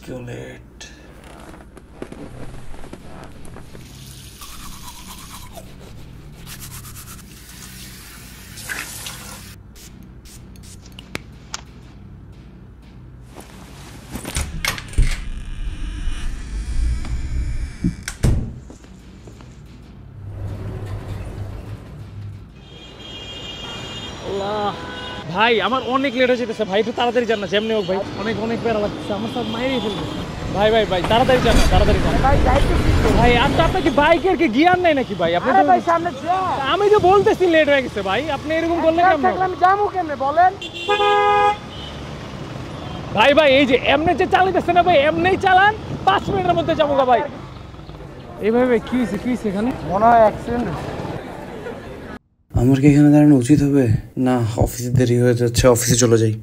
ইমার্কুলেট। ভাই আমার অনেক লেট হয়ে যেতেছে ভাই, একটু তাড়াতাড়ি যান না, যেমনি হোক ভাই, অনেক অনেক বেড়া লাগতেছে, আমার সাথে মাইরেই ফেলবে। ভাই ভাই ভাই তাড়াতাড়ি যান না, তাড়াতাড়ি যান ভাই। ভাই আপনার কি বাইকের কি গিয়ার নাই নাকি ভাই? আপনি ভাই সামনে আমি তো বলতেছি লেট হয়ে গেছে ভাই, আপনি এরকম করলে কেমন? আমি যাবো কেমনে বলেন ভাই? ভাই এই যে এমনি যে চালাইতেছে না ভাই, এমনিই চালান, 5 মিনিটের মধ্যে যাবো ভাই। এইভাবে কি হয়েছে এখানে? মনে হয় অ্যাক্সিডেন্ট। আমার কি এখানে দাঁড়ানো উচিত হবে? না, অফিসে দেরি হয়ে যাচ্ছে, অফিসে চলে যাই।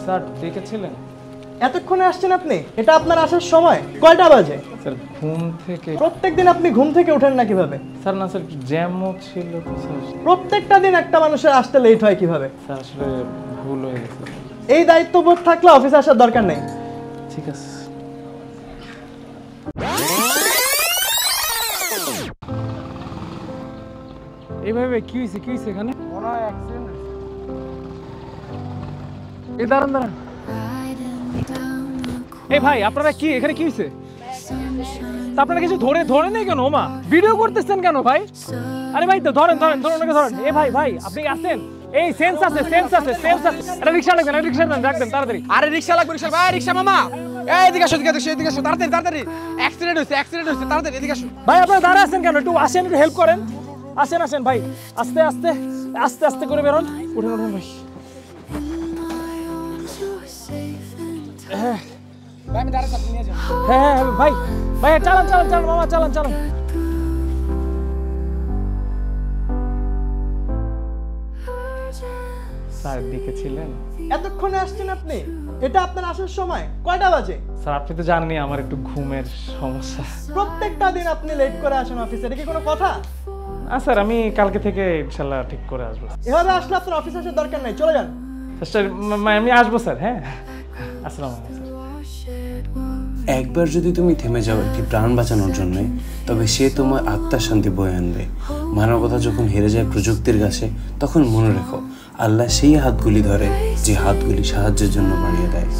স্যার দেখেছিলেন? এতক্ষণে আসছেন আপনি? এটা আপনার আসার সময় কয়টা বাজে? স্যার ঘুম থেকে। প্রত্যেকদিন আপনি ঘুম থেকে ওঠেন না কিভাবে? স্যার না স্যার, জ্যামও ছিল তো স্যার। প্রত্যেকটা দিন একটা মানুষের আসতে লেট হয় কিভাবে? স্যার আসলে ভুল হয়ে গেছে। এই দায়িত্ববোধ থাকলে অফিসে আসার দরকার নেই। ঠিক আছে। এইভাবে কি হয়েছে এখানে? মনে হয় অ্যাক্সিডেন্ট হয়েছে। এই দাঁড়ান দাঁড়ান। এই ভাই আপনারা কি এখানে কি হয়েছে? আপনারা কিছু ধরে নেই কেন? ওমা ভিডিও করতেছেন কেন ভাই? আরে ভাই তো ধরেন ওনাকে ধরেন। এই ভাই ভাই আপনি আসেন, এই সেন্স আছে। এটা রিকশা লাগবে না, রিকশা রাখবেন তাড়াতাড়ি। আরে রিকশা লাগবে, রিকশা ভাই, রিকশা মামা, এই এদিকে আসো, এদিকে আসো তাড়াতাড়ি, অ্যাক্সিডেন্ট হয়েছে তাড়াতাড়ি এদিকে আসো। ভাই আপনারা দাঁড়া আছেন কেন? একটু আসেন, একটু হেল্প করেন। আসেন ভাই, আস্তে করে বেরোন। উঠুন ভাই। ভাই আমি দাঁড়াচ্ছি, আপনি নিয়ে যান। হ্যাঁ ভাই চালান মামা, চালান। স্যার দেখেছিলেন? এতক্ষণে আসছেন আপনি? এটা আপনার আসার সময় কয়টা বাজে? স্যার আপনি তো জানেনই আমার একটু ঘুমের সমস্যা। প্রত্যেকটা দিন আপনি লেট করে আসেন অফিসে, এটা কি কোনো কথা? না স্যার, আমি কালকে থেকে ইনশাল্লাহ ঠিক করে আসবো। এভাবে আসলে আপনার অফিসে আসার দরকার নাই, চলে যান। স্যার আমি আসবো স্যার। হ্যাঁ, আসসালামু আলাইকুম স্যার। একবার যদি তুমি থেমে যাও একটি প্রাণ বাঁচানোর জন্য, তবে সে তোমার আত্মার শান্তি বয়ে আনবে। মানবতা যখন হেরে যায় প্রযুক্তির কাছে, তখন মনে রেখো আল্লাহ সেই হাতগুলি ধরে যে হাতগুলি সাহায্যের জন্য বাড়িয়ে দেয়।